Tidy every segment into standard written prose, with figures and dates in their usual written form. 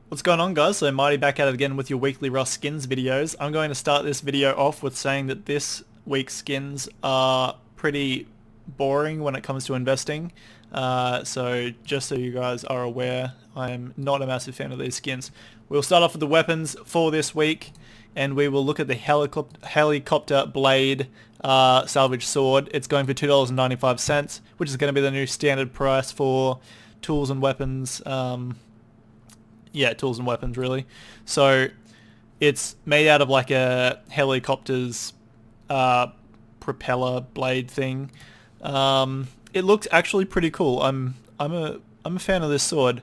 What's going on, guys? So Mighty back at it again with your weekly Rust skins videos. I'm going to start this video off with saying that this week's skins are pretty boring when it comes to investing. So just so you guys are aware, I am not a massive fan of these skins. We'll start off with the weapons for this week, and we will look at the helicopter blade salvage sword. It's going for $2.95, which is going to be the new standard price for tools and weapons. Yeah, tools and weapons really. So it's made out of like a helicopter's propeller blade thing. It looks actually pretty cool. I'm a fan of this sword.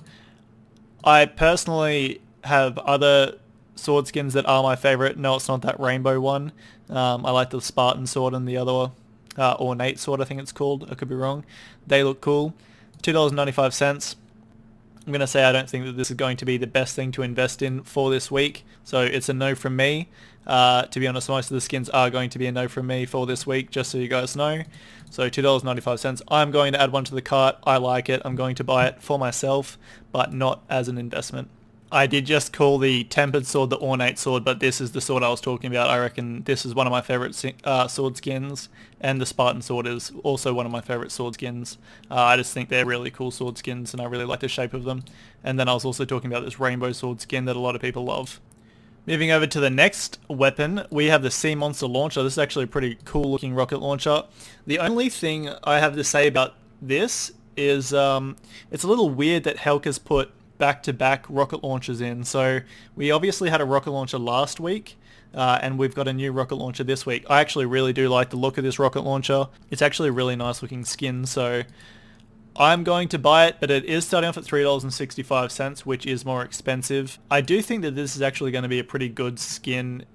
I personally have other sword skins that are my favorite. No, it's not that rainbow one. I like the Spartan sword and the other ornate sword, I think it's called. I could be wrong. They look cool. $2.95. I'm going to say I don't think that this is going to be the best thing to invest in for this week, so it's a no from me. To be honest, most of the skins are going to be a no from me for this week, just so you guys know. So $2.95. I'm going to add one to the cart. I like it. I'm going to buy it for myself, but not as an investment. I did just call the tempered sword the ornate sword, but this is the sword I was talking about. I reckon this is one of my favorite sword skins, and the Spartan sword is also one of my favorite sword skins. I just think they're really cool sword skins, and I really like the shape of them. And then I was also talking about this rainbow sword skin that a lot of people love. Moving over to the next weapon, we have the Sea Monster launcher. This is actually a pretty cool looking rocket launcher. The only thing I have to say about this is it's a little weird that Helk has put back-to-back rocket launchers in. So we obviously had a rocket launcher last week, and we've got a new rocket launcher this week. I actually really do like the look of this rocket launcher. It's actually a really nice looking skin, so I'm going to buy it, but it is starting off at $3.65, which is more expensive. I do think that this is actually going to be a pretty good skin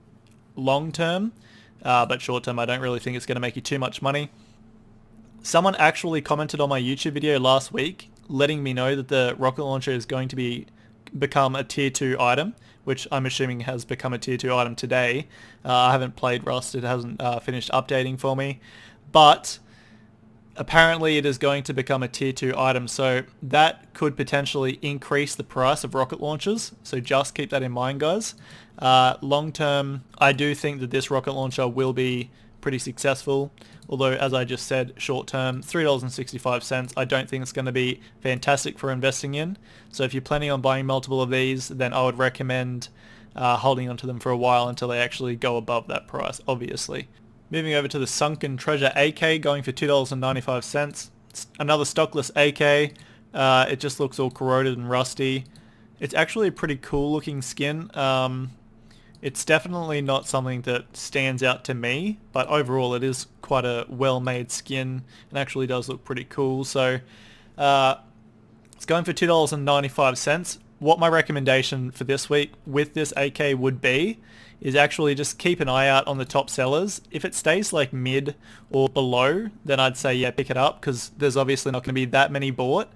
long term, but short term I don't really think it's going to make you too much money. Someone actually commented on my YouTube video last week letting me know that the rocket launcher is going to become a tier 2 item, which I'm assuming has become a tier 2 item today. I haven't played Rust, it hasn't finished updating for me, but apparently it is going to become a tier 2 item, so that could potentially increase the price of rocket launchers, so just keep that in mind, guys. Long term, I do think that this rocket launcher will be pretty successful, although as I just said, short term, $3.65, I don't think it's going to be fantastic for investing in. So if you're planning on buying multiple of these, then I would recommend holding onto them for a while until they actually go above that price, obviously. Moving over to the Sunken Treasure AK, going for $2.95. It's another stockless AK. It just looks all corroded and rusty. It's actually a pretty cool looking skin. It's definitely not something that stands out to me, but overall it is quite a well-made skin and actually does look pretty cool. So it's going for $2.95. What my recommendation for this week with this AK would be is actually just keep an eye out on the top sellers. If it stays like mid or below, then I'd say yeah, pick it up, because there's obviously not going to be that many bought.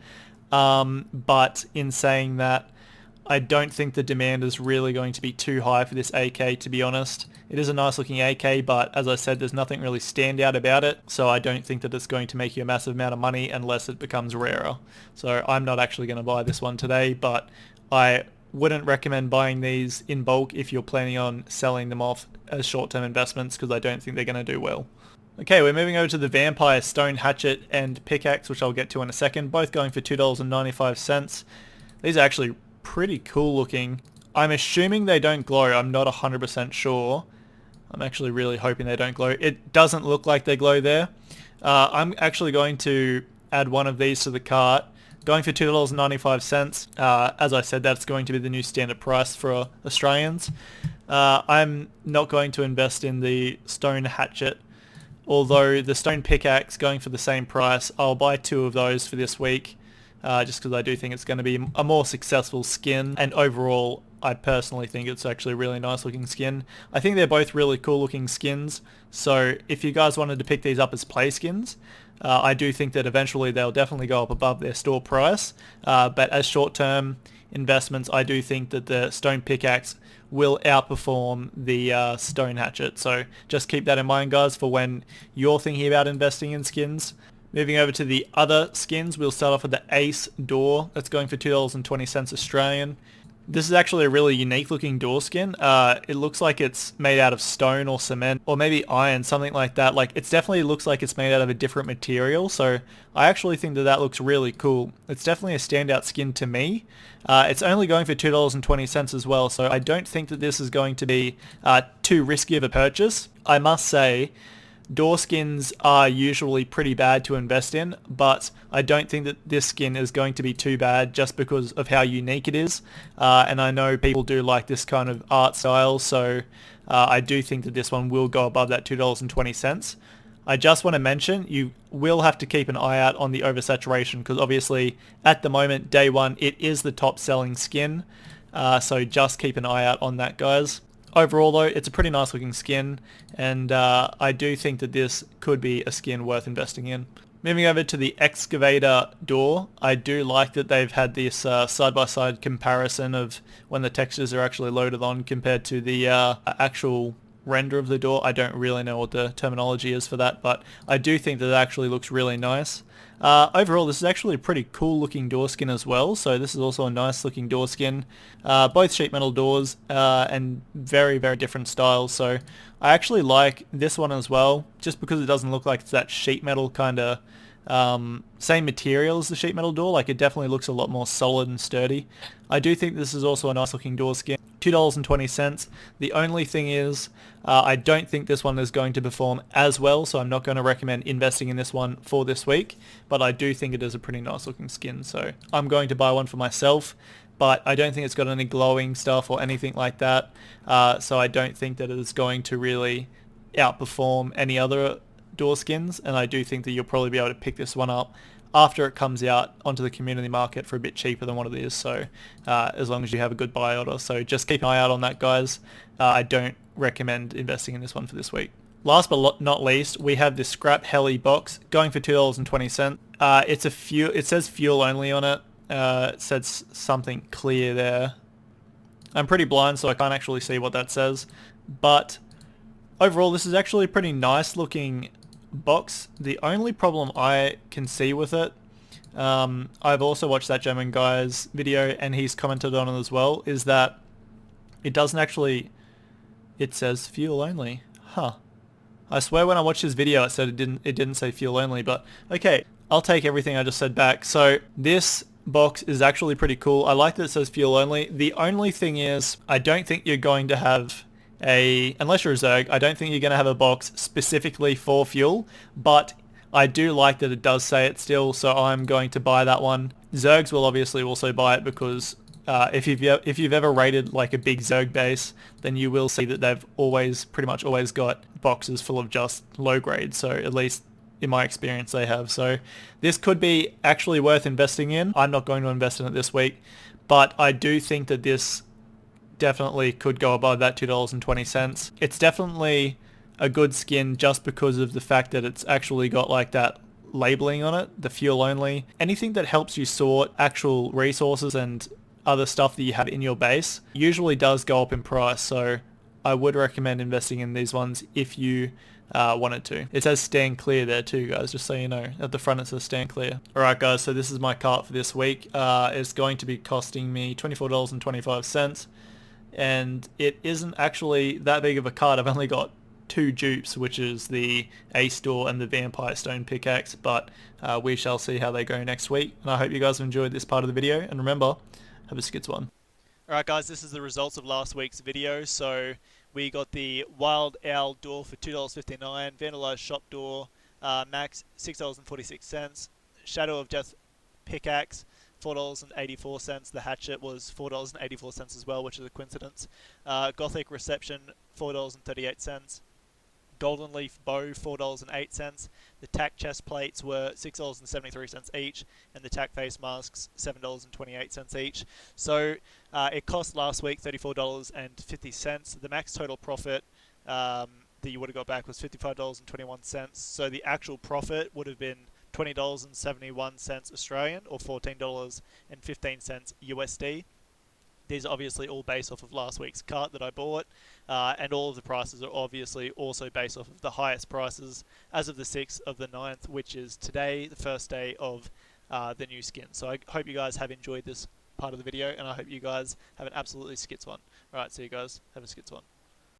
But in saying that, I don't think the demand is really going to be too high for this AK, to be honest. It is a nice looking AK, but as I said, there's nothing really stand out about it, so I don't think that it's going to make you a massive amount of money unless it becomes rarer. So I'm not actually going to buy this one today, but I wouldn't recommend buying these in bulk if you're planning on selling them off as short-term investments, because I don't think they're going to do well. Okay, we're moving over to the Vampire Stone Hatchet and Pickaxe, which I'll get to in a second, both going for $2.95. These are actually pretty cool looking. I'm assuming they don't glow. I'm not 100% sure. I'm actually really hoping they don't glow. It doesn't look like they glow there. I'm actually going to add one of these to the cart, going for $2.95. As I said, that's going to be the new standard price for Australians. I'm not going to invest in the Stone Hatchet, although the Stone Pickaxe going for the same price. I'll buy 2 of those for this week. Just because I do think it's going to be a more successful skin, and overall I personally think it's actually a really nice looking skin. I think they're both really cool looking skins, so if you guys wanted to pick these up as play skins, I do think that eventually they'll definitely go up above their store price, but as short term investments, I do think that the Stone Pickaxe will outperform the Stone Hatchet, so just keep that in mind, guys, for when you're thinking about investing in skins. Moving over to the other skins, we'll start off with the Ace Door. That's going for $2.20 Australian. This is actually a really unique looking door skin. It looks like it's made out of stone or cement or maybe iron, something like that. Like it definitely looks like it's made out of a different material. So I actually think that that looks really cool. It's definitely a standout skin to me. It's only going for $2.20 as well. So I don't think that this is going to be too risky of a purchase. I must say, door skins are usually pretty bad to invest in, but I don't think that this skin is going to be too bad just because of how unique it is. And I know people do like this kind of art style, so I do think that this one will go above that $2.20. I just want to mention you will have to keep an eye out on the oversaturation because obviously at the moment, day one, it is the top selling skin. So just keep an eye out on that, guys. Overall though, it's a pretty nice looking skin, and I do think that this could be a skin worth investing in. Moving over to the excavator door, I do like that they've had this side-by-side comparison of when the textures are actually loaded on compared to the actual render of the door. I don't really know what the terminology is for that, but I do think that it actually looks really nice. Overall, this is actually a pretty cool looking door skin as well, so this is also a nice looking door skin. Both sheet metal doors and very, very different styles, so I actually like this one as well, just because it doesn't look like it's that sheet metal kind of same material as the sheet metal door. Like it definitely looks a lot more solid and sturdy. I do think this is also a nice looking door skin. $2.20. The only thing is I don't think this one is going to perform as well, so I'm not going to recommend investing in this one for this week, but I do think it is a pretty nice looking skin, so I'm going to buy one for myself, but I don't think it's got any glowing stuff or anything like that, so I don't think that it is going to really outperform any other door skins, and I do think that you'll probably be able to pick this one up after it comes out onto the community market for a bit cheaper than what it is, so as long as you have a good buy order. So just keep an eye out on that, guys. I don't recommend investing in this one for this week. Last but not least, we have this scrap heli box going for $2.20. It's a fuel. It says fuel only on it. It says something clear there. I'm pretty blind, so I can't actually see what that says, but overall this is actually a pretty nice looking box. The only problem I can see with it, I've also watched that German guy's video and he's commented on it as well, is that it doesn't actually, it says fuel only. Huh. I swear when I watched his video it said it didn't say fuel only, but okay, I'll take everything I just said back. So this box is actually pretty cool. I like that it says fuel only. The only thing is I don't think you're going to have unless you're a Zerg, I don't think you're going to have a box specifically for fuel, but I do like that it does say it still, so I'm going to buy that one. Zergs will obviously also buy it because if you've ever raided like a big Zerg base, then you will see that they've pretty much always got boxes full of just low grade, so at least in my experience they have. So this could be actually worth investing in. I'm not going to invest in it this week, but I do think that this definitely could go above that $2.20. It's definitely a good skin just because of the fact that it's actually got like that labeling on it, the fuel only. Anything that helps you sort actual resources and other stuff that you have in your base usually does go up in price, so I would recommend investing in these ones if you wanted to. It says stand clear there too, guys, just so you know. At the front it says stand clear. Alright guys, so this is my cart for this week. It's going to be costing me $24.25. And it isn't actually that big of a card. I've only got two dupes, which is the Ace Door and the Vampire Stone Pickaxe, but we shall see how they go next week. And I hope you guys have enjoyed this part of the video, and remember, have a skits one. Alright guys, this is the results of last week's video. So we got the Wild Owl Door for $2.59, Vandalized Shop Door, max $6.46, Shadow of Death Pickaxe, $4.84. The hatchet was $4.84 as well, which is a coincidence. Gothic Reception, $4.38. Golden Leaf Bow, $4.08. The tack chest plates were $6.73 each, and the tack face masks, $7.28 each. So it cost last week $34.50. The max total profit that you would have got back was $55.21. So the actual profit would have been $20.71 Australian, or $14.15 USD. These are obviously all based off of last week's cart that I bought, and all of the prices are obviously also based off of the highest prices as of the 6th of the 9th, which is today, the first day of the new skin. So I hope you guys have enjoyed this part of the video, and I hope you guys have an absolutely skits one. Alright, see you guys. Have a skits one.